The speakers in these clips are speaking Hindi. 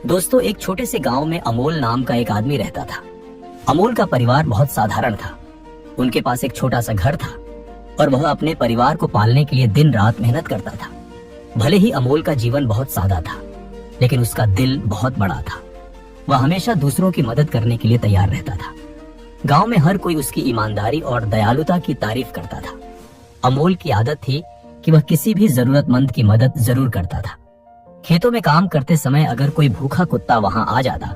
दोस्तों, एक छोटे से गांव में अमोल नाम का एक आदमी रहता था। अमोल का परिवार बहुत साधारण था। उनके पास एक छोटा सा घर था और वह अपने परिवार को पालने के लिए दिन रात मेहनत करता था। भले ही अमोल का जीवन बहुत सादा था, लेकिन उसका दिल बहुत बड़ा था। वह हमेशा दूसरों की मदद करने के लिए तैयार रहता था। गांव में हर कोई उसकी ईमानदारी और दयालुता की तारीफ करता था। अमोल की आदत थी कि वह किसी भी जरूरतमंद की मदद जरूर करता था। खेतों में काम करते समय अगर कोई भूखा कुत्ता वहां आ जाता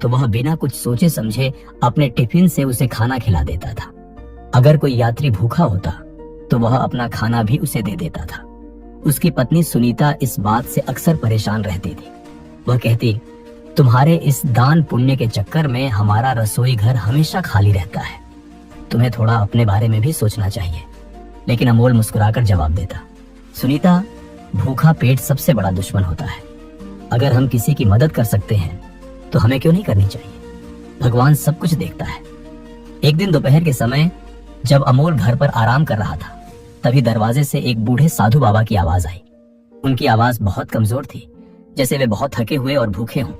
तो वह बिना कुछ सोचे समझे अपने टिफिन से उसे खाना खिला देता था। अगर कोई यात्री भूखा होता तो वह अपना खाना भी उसे दे देता था। उसकी पत्नी सुनीता इस बात से अक्सर परेशान रहती थी। वह कहती, तुम्हारे इस दान पुण्य के चक्कर में हमारा रसोई घर हमेशा खाली रहता है। तुम्हें थोड़ा अपने बारे में भी सोचना चाहिए। लेकिन अमोल मुस्कुराकर जवाब देता, सुनीता, भूखा पेट सबसे बड़ा दुश्मन होता है। अगर हम किसी की मदद कर सकते हैं तो हमें क्यों नहीं करनी चाहिए? भगवान सब कुछ देखता है। एक दिन दोपहर के समय जब अमोल घर पर आराम कर रहा था, तभी दरवाजे से एक बूढ़े साधु बाबा की आवाज आई। उनकी आवाज बहुत कमजोर थी, जैसे वे बहुत थके हुए और भूखे हों।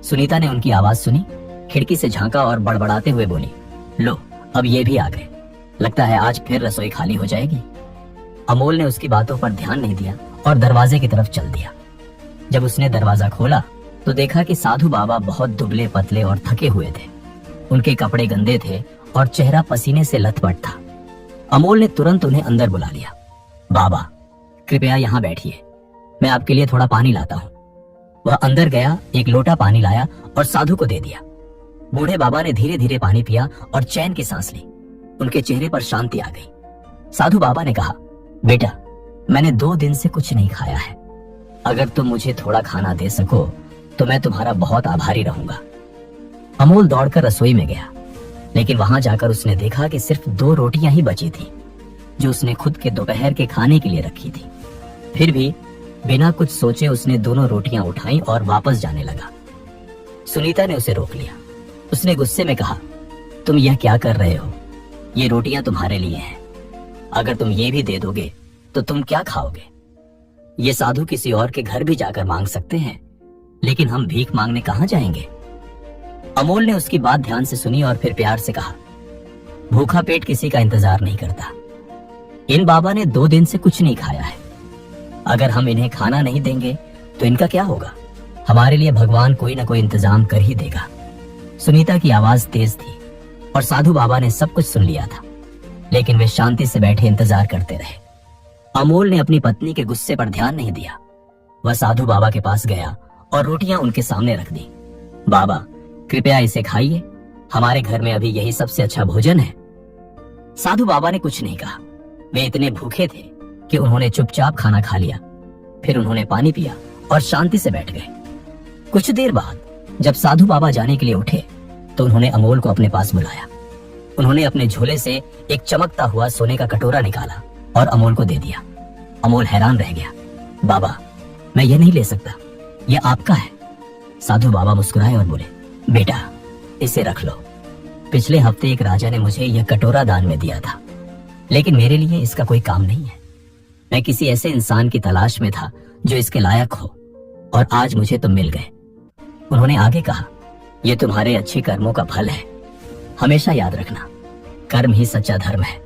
सुनीता ने उनकी आवाज सुनी, खिड़की से झांका और बड़बड़ाते हुए बोली, लो, अब ये भी आ गए। लगता है आज फिर रसोई खाली हो जाएगी। अमोल ने उसकी बातों पर ध्यान नहीं दिया और दरवाजे की तरफ चल दिया। जब उसने दरवाजा खोला तो देखा कि साधु बाबा बहुत दुबले पतले और थके हुए थे। उनके कपड़े गंदे थे और चेहरा पसीने से लथपथ था। अमोल ने तुरंत उन्हें अंदर बुला लिया। बाबा, कृपया यहाँ बैठिए, मैं आपके लिए थोड़ा पानी लाता हूँ। वह अंदर गया, एक लोटा पानी लाया और साधु को दे दिया। बूढ़े बाबा ने धीरे धीरे पानी पिया और चैन की सांस ली। उनके चेहरे पर शांति आ गई। साधु बाबा ने कहा, बेटा, मैंने 2 दिन से कुछ नहीं खाया है। अगर तुम मुझे थोड़ा खाना दे सको तो मैं तुम्हारा बहुत आभारी रहूंगा। अमोल दौड़कर रसोई में गया, लेकिन वहां जाकर उसने देखा कि सिर्फ 2 रोटियां ही बची थी, जो उसने खुद के दोपहर के खाने के लिए रखी थी। फिर भी बिना कुछ सोचे उसने दोनों रोटियां उठाई और वापस जाने लगा। सुनीता ने उसे रोक लिया। उसने गुस्से में कहा, तुम यह क्या कर रहे हो? ये रोटियां तुम्हारे लिए हैं। अगर तुम ये भी दे दोगे तो तुम क्या खाओगे? ये साधु किसी और के घर भी जाकर मांग सकते हैं, लेकिन हम भीख मांगने कहां जाएंगे? अमोल ने उसकी बात ध्यान से सुनी और फिर प्यार से कहा, भूखा पेट किसी का इंतजार नहीं करता। इन बाबा ने 2 दिन से कुछ नहीं खाया है। अगर हम इन्हें खाना नहीं देंगे तो इनका क्या होगा? हमारे लिए भगवान कोई ना कोई इंतजाम कर ही देगा। सुनीता की आवाज तेज थी और साधु बाबा ने सब कुछ सुन लिया था, लेकिन वे शांति से बैठे इंतजार करते रहे। अमोल ने अपनी पत्नी के गुस्से पर ध्यान नहीं दिया। वह साधु बाबा के पास गया और रोटियां उनके सामने रख दी। बाबा, कृपया इसे खाइए, हमारे घर में अभी यही सबसे अच्छा भोजन है। साधु बाबा ने कुछ नहीं कहा। वे इतने भूखे थे कि उन्होंने चुपचाप खाना खा लिया। फिर उन्होंने पानी पिया और शांति से बैठ गए। कुछ देर बाद जब साधु बाबा जाने के लिए उठे तो उन्होंने अमोल को अपने पास बुलाया। उन्होंने अपने झोले से एक चमकता हुआ सोने का कटोरा निकाला और अमोल को दे दिया। अमोल हैरान रह गया। बाबा, मैं ये नहीं ले सकता, यह आपका है। साधु बाबा मुस्कुराए और बोले, बेटा, इसे रख लो। पिछले हफ्ते एक राजा ने मुझे यह कटोरा दान में दिया था, लेकिन मेरे लिए इसका कोई काम नहीं है। मैं किसी ऐसे इंसान की तलाश में था जो इसके लायक हो, और आज मुझे तुम मिल गए। उन्होंने आगे कहा, यह तुम्हारे अच्छे कर्मों का फल है। हमेशा याद रखना, कर्म ही सच्चा धर्म है।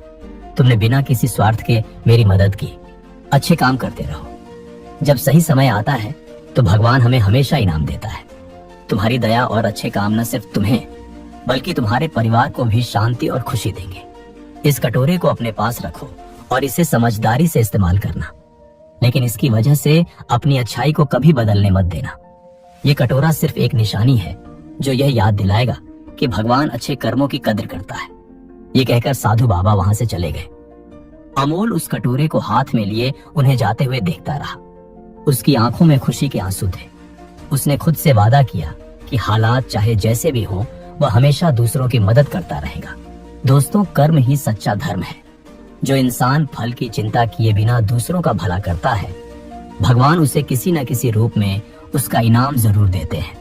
तुमने बिना किसी स्वार्थ के मेरी मदद की। अच्छे काम करते रहो। जब सही समय आता है तो भगवान हमें हमेशा इनाम देता है। तुम्हारी दया और अच्छे काम न सिर्फ तुम्हें बल्कि तुम्हारे परिवार को भी शांति और खुशी देंगे। इस कटोरे को अपने पास रखो और इसे समझदारी से इस्तेमाल करना, लेकिन इसकी वजह से अपनी अच्छाई को कभी बदलने मत देना। ये कटोरा सिर्फ एक निशानी है जो यह याद दिलाएगा कि भगवान अच्छे कर्मों की कद्र करता है। ये कहकर साधु बाबा वहां से चले गए। अमोल उस कटोरे को हाथ में लिए उन्हें जाते हुए देखता रहा। उसकी आंखों में खुशी के आंसू थे। उसने खुद से वादा किया कि हालात चाहे जैसे भी हों, वह हमेशा दूसरों की मदद करता रहेगा। दोस्तों, कर्म ही सच्चा धर्म है। जो इंसान फल की चिंता किए बिना दूसरों का भला करता है, भगवान उसे किसी न किसी रूप में उसका इनाम जरूर देते हैं।